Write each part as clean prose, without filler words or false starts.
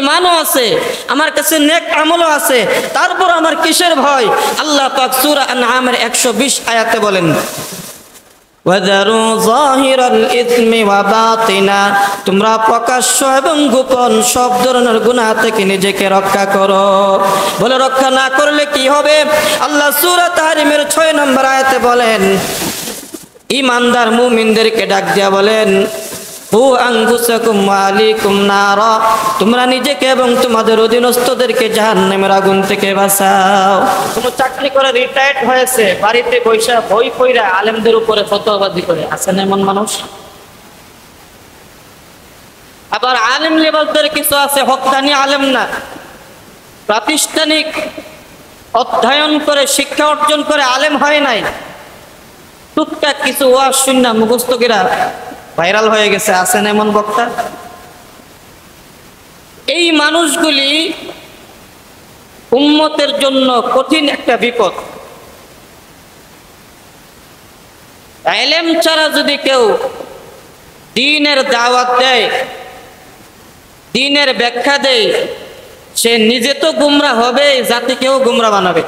ঈমানও আছে, আমার কাছে নেক আমলও আছে, তারপর আমার কিসের ভয়? আল্লাহ পাক সূরা আনআমের 120 আয়াতে বলেন, ওয়াযারু যাহিরাল ইসমি ওয়া বাতিনা, তোমরা প্রকাশ্য এবং গোপন সব ধরনের গুনাহ থেকে নিজেকে রক্ষা করো। বলে রক্ষা না করলে কি হবে? আল্লাহ সূরা তাহরিমের 6 নম্বর আয়াতে বলেন, ঈমানদার মুমিনদেরকে ডাক দিয়া বলেন, ও আনফুসাকুম ওয়া আলাইকুম নারা, তোমরা নিজেকে এবং তোমাদের অধীনস্থদেরকে জাহান্নামের আগুন থেকে বাঁচাও। কোন চাকরি করে রিটায়ার্ড হয়েছে, বাড়িতে বৈশা বই পড়া আলেমদের উপরে ফতোয়াবাজি করে, আছেন এমন মানুষ? আবার আলেম লেবাসদের কিছু আছে হক্কানি আলেম না, প্রাতিষ্ঠানিক অধ্যয়ন করে শিক্ষা অর্জন করে আলেম হয় নাই, টুকটাক কিছু ওয়াজ শুননা মুখস্থ করা ভাইরাল হয়ে গেছে, আছেন এমন বক্তা? এই মানুষগুলি উম্মতের জন্য কঠিন একটা বিপদ। ইলম ছাড়া যদি কেউ দ্বীনের দাওয়াত দেয়, দ্বীনের ব্যাখ্যা দেয়, সে নিজে তো গুমরা হবে, জাতিকেও গুমরা বানাবে।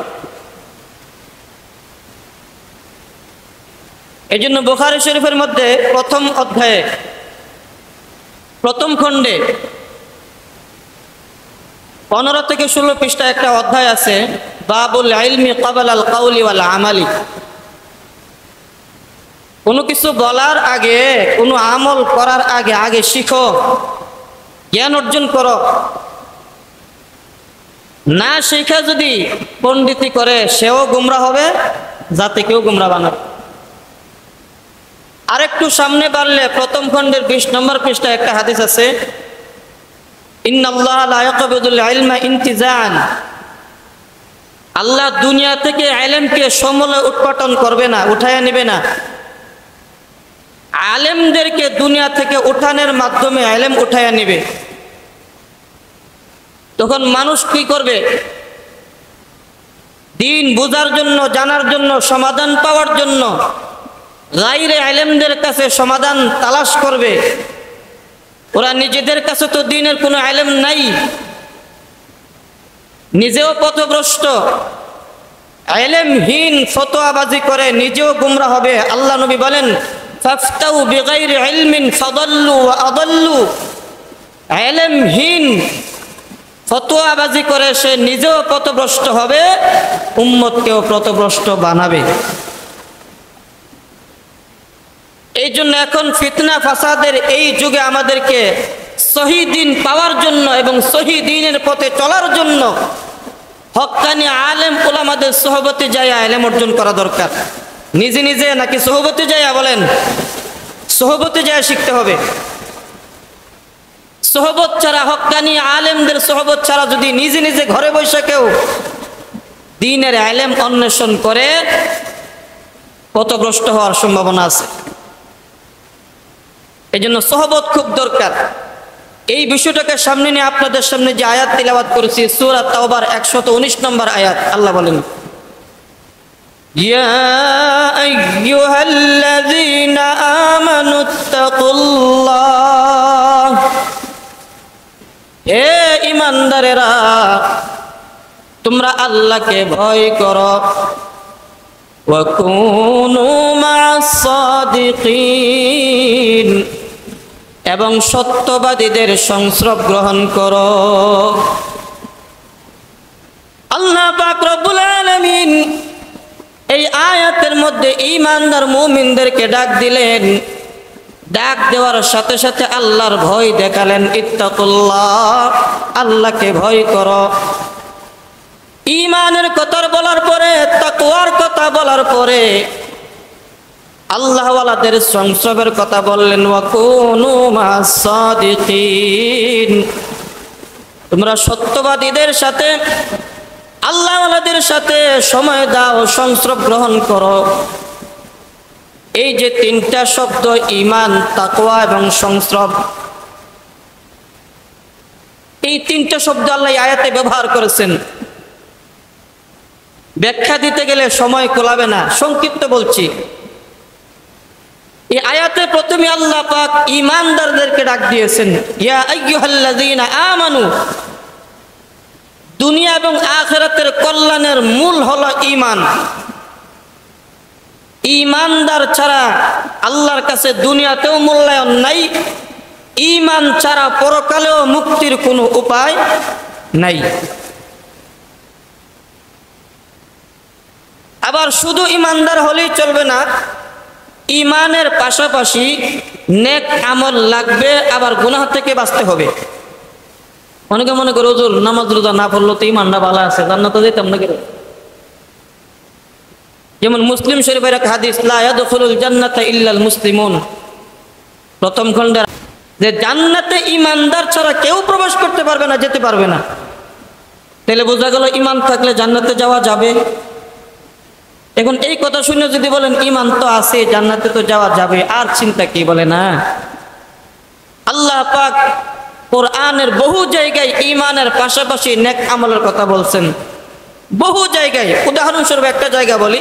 এই জন্য বুখারী শরীফের মধ্যে প্রথম অধ্যায়ে প্রথম খণ্ডে 15 থেকে 16 পৃষ্ঠা একটা অধ্যায় আছে, বাবুল ইলমি ক্বাবলা আল কাউলি ওয়াল আমালি। কোনো কিছু বলার আগে, কোনো আমল করার আগে আগে শিখো, জ্ঞান অর্জন করো। না শিখা যদি পণ্ডিতি করে, সেও গুমরা হবে, জাতিকেও গুমরা বানাবে। আরেকটু সামনে বাড়লে প্রথম খণ্ডের 20 নম্বর পৃষ্ঠায় একটা হাদিস আছে, ইন্নাল্লাহা লা ইয়াকবিদুল ইলমা ইনতিজাআন, আল্লাহ দুনিয়া থেকে ইলমকে সমূলে উৎপাটন করবে না, উঠায়া নেবে না। আলেমদেরকে দুনিয়া থেকে উঠানের মাধ্যমে ইলম উঠায়া নেবে। তখন মানুষ কি করবে? দ্বীন বোঝার জন্য, জানার জন্য, সমাধান পাওয়ার জন্য গায়রে ইলমদের কাছে সমাধান তালাশ করবে। ওরা নিজেদের কাছে তো দ্বীনের কোনো ইলম নাই, নিজেও পথভ্রষ্ট, ইলমহীন ফতোয়াবাজি করে নিজেও গুমরা হবে। আল্লাহ নবী বলেন, ফাফতাউ বিগাইরি ইলমিন ফাদাল্লু ওয়া আদাল্লু, ইলমহীন ফতোয়াবাজি করে সে নিজেও পথভ্রষ্ট হবে, উম্মতকেও পথভ্রষ্ট বানাবে। এই জন্য এখন ফিতনা ফাসাদের এই যুগে আমাদেরকে সহি দ্বীন পাওয়ার জন্য এবং সহি দ্বীনের পথে চলার জন্য হক্কানি আলেম উলামাদের সোহবতে যাইয়া ইলম অর্জন করা দরকার। নিজে নিজে নাকি সোহবতে যাইয়া? বলেন, সোহবতে যাইয়া শিখতে হবে। সোহবত ছাড়া, হক্কানি আলেমদের সোহবত ছাড়া যদি নিজে নিজে ঘরে বসে কেউ দ্বীনের ইলম অন্বেষণ করে, পথভ্রষ্ট হওয়ার সম্ভাবনা আছে। এই জন্য সোহবত খুব দরকার। এই বিষয়টাকে সামনে নিয়ে আপনাদের সামনে যে আয়াত তিলাওয়াত করেছি, সূরা তাওবার 119 নম্বর আয়াত, আল্লাহ বলেন, ইয়া আইয়ুহাল্লাযীনা আমানুত্তাকুল্লাহ, হে ঈমানদারেরা তোমরা আল্লাহকে ভয় করো, ওয়া কুনু মা'আস সাদিকিন, এবং সত্যবাদীদের সংস্রব গ্রহণ করো। আল্লাহ পাক রব্বুল আলামিন এই আয়াতের মধ্যে ঈমানদার মুমিনদেরকে ডাক দিলেন। ডাক দেওয়ার সাথে সাথে আল্লাহর ভয় দেখালেন, ইত্তাকুল্লাহ, আল্লাহকে ভয় করো। ঈমানের কথা বলার পরে, তাকওয়ার কথা বলার পরে আল্লাহওয়ালাদের সংস্রবের কথা বললেন, ওয়া কুনু মা'আস সাদিকিন, তোমরা সত্যবাদীদের সাথে, আল্লাহওয়ালাদের সাথে সময় দাও, সংস্রব গ্রহণ করো। এই যে তিনটা শব্দ, ঈমান, তাকওয়া এবং সংস্রব, এই তিনটা শব্দ আল্লাহ আয়াতে ব্যবহার করেছেন। ব্যাখ্যা দিতে গেলে সময় কোলাবে না, সংক্ষিপ্ত বলছি। এই আয়াতে প্রথমে আল্লাহ পাক ঈমানদারদেরকে ডাক দিয়েছেন, ইয়া আইয়ুহাল্লাযীনা আমানু। দুনিয়া এবং আখিরাতের কল্যাণের মূল হলো ঈমান। ঈমানদার ছাড়া আল্লাহর কাছে দুনিয়াতেও মূল্যায়ন নাই, ঈমান ছাড়া পরকালেও মুক্তির কোনো উপায় নাই। আবার শুধু ঈমানদার হলেই চলবে না, ঈমানের পাশাপাশি নেক আমল লাগবে, আবার গুনাহ থেকে বাঁচতে হবে। অনেকে মনে করে হুজুর নামাজ রোজা না পড়লো তো ঈমানটা ভালো আছে, জান্নাতে যেতাম না কেন? যেমন মুসলিম শরীফের এক হাদিস, লা ইয়াদখুলুল জান্নাতা ইল্লাল মুসলিমুন, প্রথম খণ্ডে, যে জান্নাতে ঈমানদার ছাড়া কেউ প্রবেশ করতে পারবে না, যেতে পারবে না। তাহলে বোঝা গেল ঈমান থাকলে জান্নাতে যাওয়া যাবে। এখন এই কথা শুনে যদি বলেন ঈমান তো আছে, জান্নাতে তো যাওয়া যাবে, আর চিন্তা কি? বলে না। আল্লাহ পাক কোরআনের বহু জায়গায় ঈমানের পাশাপাশি নেক আমলের কথা বলছেন, বহু জায়গায়। উদাহরণস্বরূপ একটা জায়গা বলি,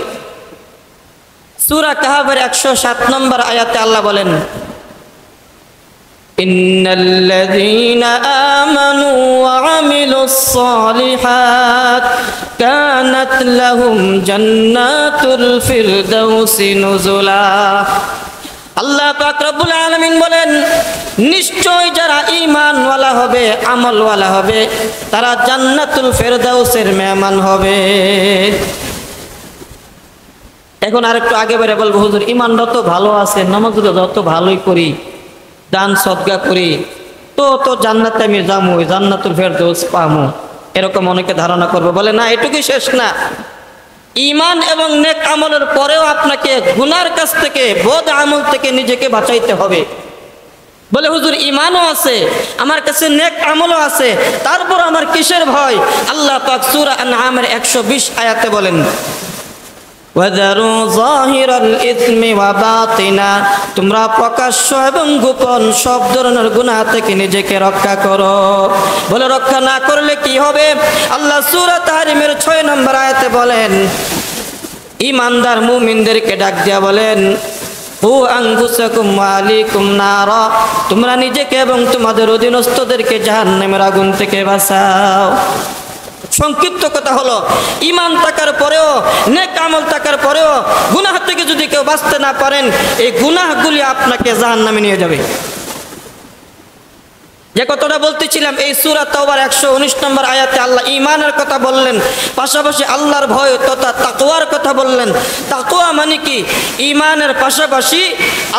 সূরা কাহফের 107 নম্বর আয়াতে আল্লাহ বলেন, ইন্নাল্লাযীনা আমানু ওয়া আমিলুস সালিহাত কানাত লাহুম জান্নাতুল ফিরদাউসি নুজুলা। আল্লাহ পাক রব্বুল আলামিন বলেন, নিশ্চয় যারা ঈমানওয়ালা হবে, আমলওয়ালা হবে, তারা জান্নাতুল ফিরদাউসের মেহমান হবে। এখন আরেকটু আগে বেড়ে বলবো, হুজুর ঈমানটা তো ভালো আছে, নামাজ রোজা তো ভালোই করি, দান সদকা করি, তো জান্নাতে আমি যাবো, জান্নাতুল ফেরদৌস পাবো, এরকম অনেকে ধারণা করবে। বলে না, এটুকুই শেষ না। ঈমান এবং নেক আমলের পরেও আপনাকে গুনার কাছ থেকে, বদ আমল থেকে নিজেকে বাঁচাইতে হবে। বলে হুজুর ঈমানও আছে, আমার কাছে নেক আমলও আছে, তারপর আমার কিসের ভয়? আল্লাহ পাক সূরা আনআমের 120 আয়াতে বলেন, ওয়াযারু যাহিরাল ইসমি ওয়া বাতিনা, তোমরা প্রকাশ্য এবং গোপন সব ধরনের গুনাহ থেকে নিজেকে রক্ষা করো। বলে রক্ষা না করলে কি হবে? আল্লাহ সূরা তাহরিমের 6 নম্বর আয়াতে বলেন, ঈমানদার মুমিনদেরকে ডাক দিয়া বলেন, ও আনফুসাকুম ওয়া আলাইকুম নারা, তোমরা নিজেকে এবং তোমাদের অধীনস্থদেরকে জাহান্নামের আগুন থেকে বাঁচাও। সংক্ষিপ্ত কথা হলো, ঈমান থাকার পরেও, নেক আমল থাকার পরেও গুনাহ থেকে যদি কেউ বাঁচতে না পারেন, এই গুনাহগুলি আপনাকে জাহান্নামে নিয়ে যাবে। যে কথাটা বলতেছিলাম, এই সূরা তাওবার 119 নম্বর আয়াতে আল্লাহ ঈমানের কথা বললেন, পাশাপাশি আল্লাহর ভয় তথা তাকওয়ার কথা বললেন। তাকওয়া মানে কি? ঈমানের পাশাপাশি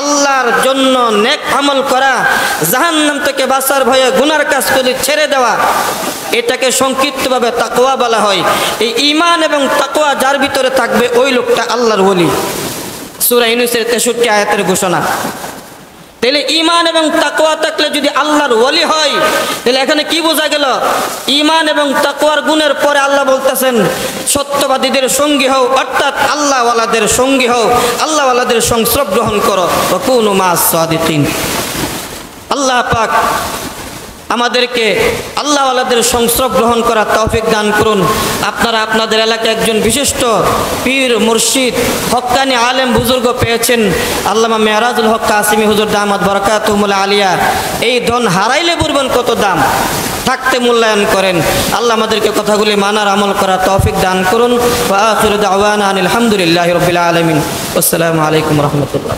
আল্লাহর জন্য নেক আমল করা, জাহান্নাম থেকে বাঁচার ভয়ে গুনার কাজগুলি ছেড়ে দেওয়া, এটাকে সংক্ষিপ্তভাবে তাকওয়া বলা হয়। এই ঈমান এবং তাকওয়া যার ভিতরে থাকবে, ওই লোকটা আল্লাহর ওলি। সূরা ইউনূসের 63 আয়াতের ঘোষণা। তাহলে ঈমান এবং তাকওয়া থাকলে যদি আল্লাহর ওলি হয়, তাহলে এখানে কি বোঝা গেল? ঈমান এবং তাকওয়ার গুণের পরে আল্লাহ বলতেছেন, সত্যবাদীদের সঙ্গী হও, অর্থাৎ আল্লাহওয়ালাদের সঙ্গী হও, আল্লাহওয়ালাদের সংস্রব গ্রহণ করো, ওয়া কুনু মা'আস সাদিকিন। আল্লাহ পাক আমাদেরকে আল্লাহওয়ালাদের সংস্রব গ্রহণ করার তৌফিক দান করুন। আপনারা আপনাদের এলাকায় একজন বিশিষ্ট পীর, মুর্শিদ, হক্কানি আলেম বুজুর্গ পেয়েছেন, আল্লামা মেহরাজুল হক কাসিমি হুজুর দামাত বারাকাতুহুল আলিয়া। এই ধন হারাইলে বলবেন কত দাম, থাকতে মূল্যায়ন করেন। আল্লাহ আমাদেরকে কথাগুলি মানার, আমল করার তৌফিক দান করুন। ওয়া আখিরু দাওয়ানা আনিল হামদুলিল্লাহি রাব্বিল আলামিন। আসসালামু আলাইকুম ওয়া রাহমাতুল্লাহ।